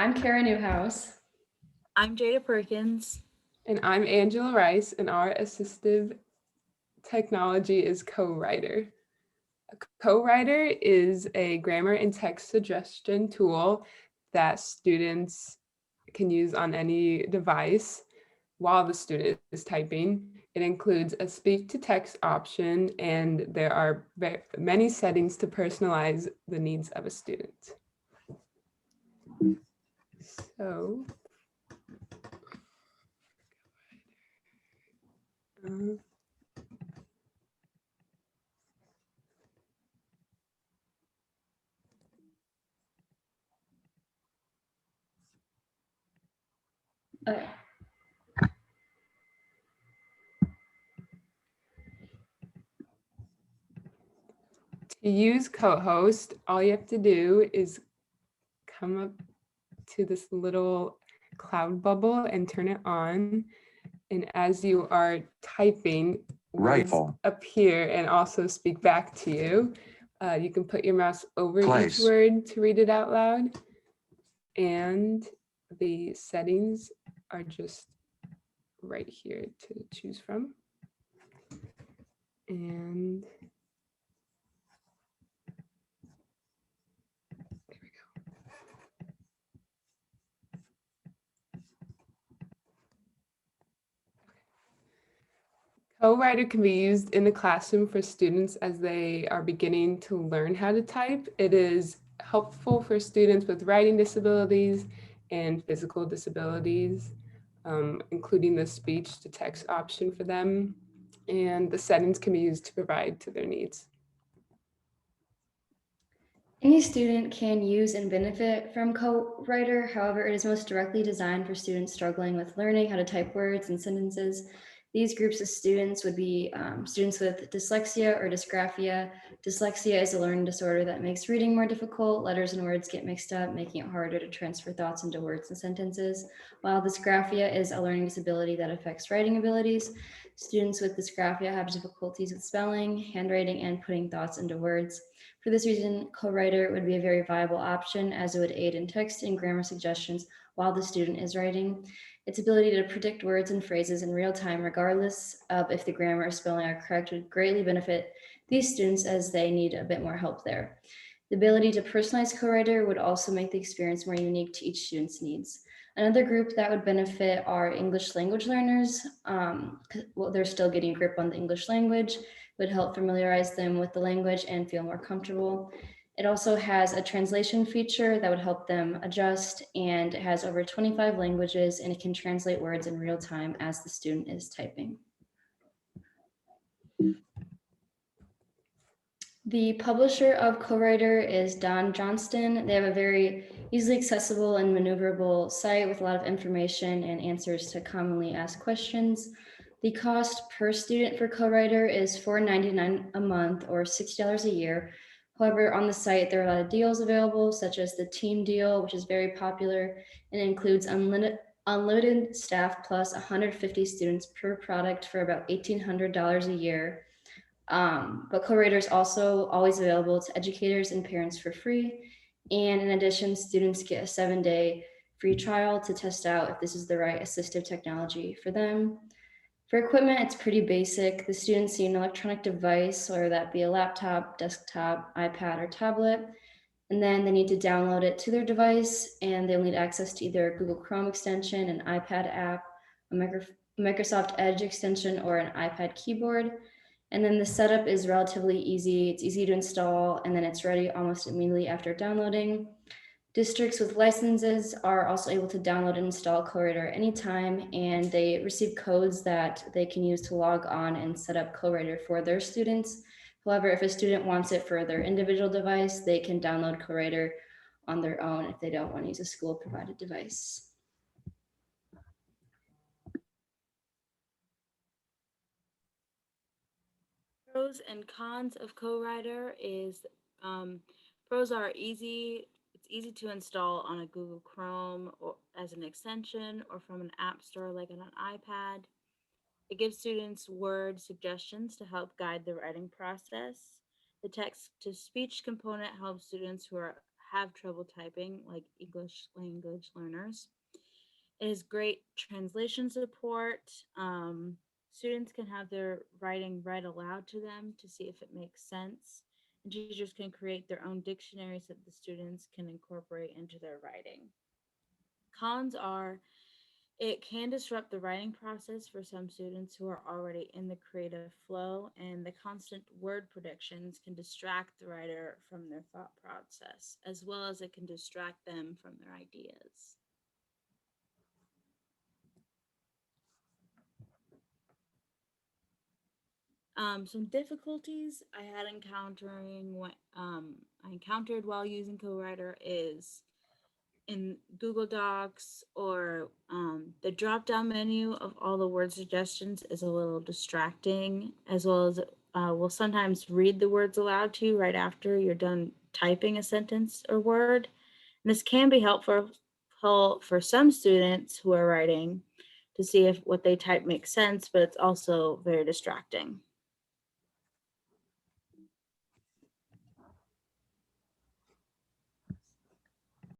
I'm Kara Neuhaus. I'm Jada Perkins. And I'm Angela Rice, and our assistive technology is Co-Writer. A Co-Writer is a grammar and text suggestion tool that students can use on any device while the student is typing. It includes a speech-to-text option, and there are many settings to personalize the needs of a student. So, uh, Okay. to use co-host, all you have to do is come up to this little cloud bubble and turn it on. And as you are typing, words appear and also speak back to you. You can put your mouse over each word to read it out loud. And the settings are just right here to choose from. And there we go. Co-writer can be used in the classroom for students as they are beginning to learn how to type. It is helpful for students with writing disabilities and physical disabilities, including the speech to text option for them. And the settings can be used to provide to their needs. Any student can use and benefit from Co-Writer. However, it is most directly designed for students struggling with learning how to type words and sentences. These groups of students would be students with dyslexia or dysgraphia. Dyslexia is a learning disorder that makes reading more difficult. Letters and words get mixed up, making it harder to transfer thoughts into words and sentences. While dysgraphia is a learning disability that affects writing abilities. Students with dysgraphia have difficulties with spelling, handwriting, and putting thoughts into words. For this reason, Co-Writer would be a very viable option as it would aid in text and grammar suggestions while the student is writing. Its ability to predict words and phrases in real time, regardless of if the grammar or spelling are correct, would greatly benefit these students as they need a bit more help there. The ability to personalize Co-Writer would also make the experience more unique to each student's needs. Another group that would benefit are English language learners. They're still getting a grip on the English language, would help familiarize them with the language and feel more comfortable. It also has a translation feature that would help them adjust, and it has over 25 languages, and it can translate words in real time as the student is typing. The publisher of Co-Writer is Don Johnston. They have a very easily accessible and maneuverable site with a lot of information and answers to commonly asked questions. The cost per student for Co-Writer is $4.99 a month or $60 a year. However, on the site, there are a lot of deals available, such as the team deal, which is very popular and includes unlimited staff plus 150 students per product for about $1,800 a year. But Co-Writer is also always available to educators and parents for free. And in addition, students get a 7-day free trial to test out if this is the right assistive technology for them. For equipment, it's pretty basic. The students need an electronic device, whether that be a laptop, desktop, iPad, or tablet. And then they need to download it to their device, and they'll need access to either a Google Chrome extension, an iPad app, a Microsoft Edge extension, or an iPad keyboard. And then the setup is relatively easy. It's easy to install, and then it's ready almost immediately after downloading. Districts with licenses are also able to download and install Co-Writer anytime, and they receive codes that they can use to log on and set up Co-Writer for their students. However, if a student wants it for their individual device, they can download Co-Writer on their own if they don't want to use a school-provided device. Pros and cons of Co-Writer is pros are easy. It's easy to install on a Google Chrome or as an extension or from an app store like on an iPad. It gives students word suggestions to help guide the writing process. The text to speech component helps students who have trouble typing, like English language learners. It has great translation support. Students can have their writing read aloud to them to see if it makes sense. And teachers can create their own dictionaries that the students can incorporate into their writing. Cons are it can disrupt the writing process for some students who are already in the creative flow, and the constant word predictions can distract the writer from their thought process, as well as it can distract them from their ideas. Some difficulties I had I encountered while using CoWriter is in Google Docs or the drop down menu of all the word suggestions is a little distracting, as well as we'll sometimes read the words aloud to you right after you're done typing a sentence or word. And this can be helpful for some students who are writing to see if what they type makes sense, but it's also very distracting.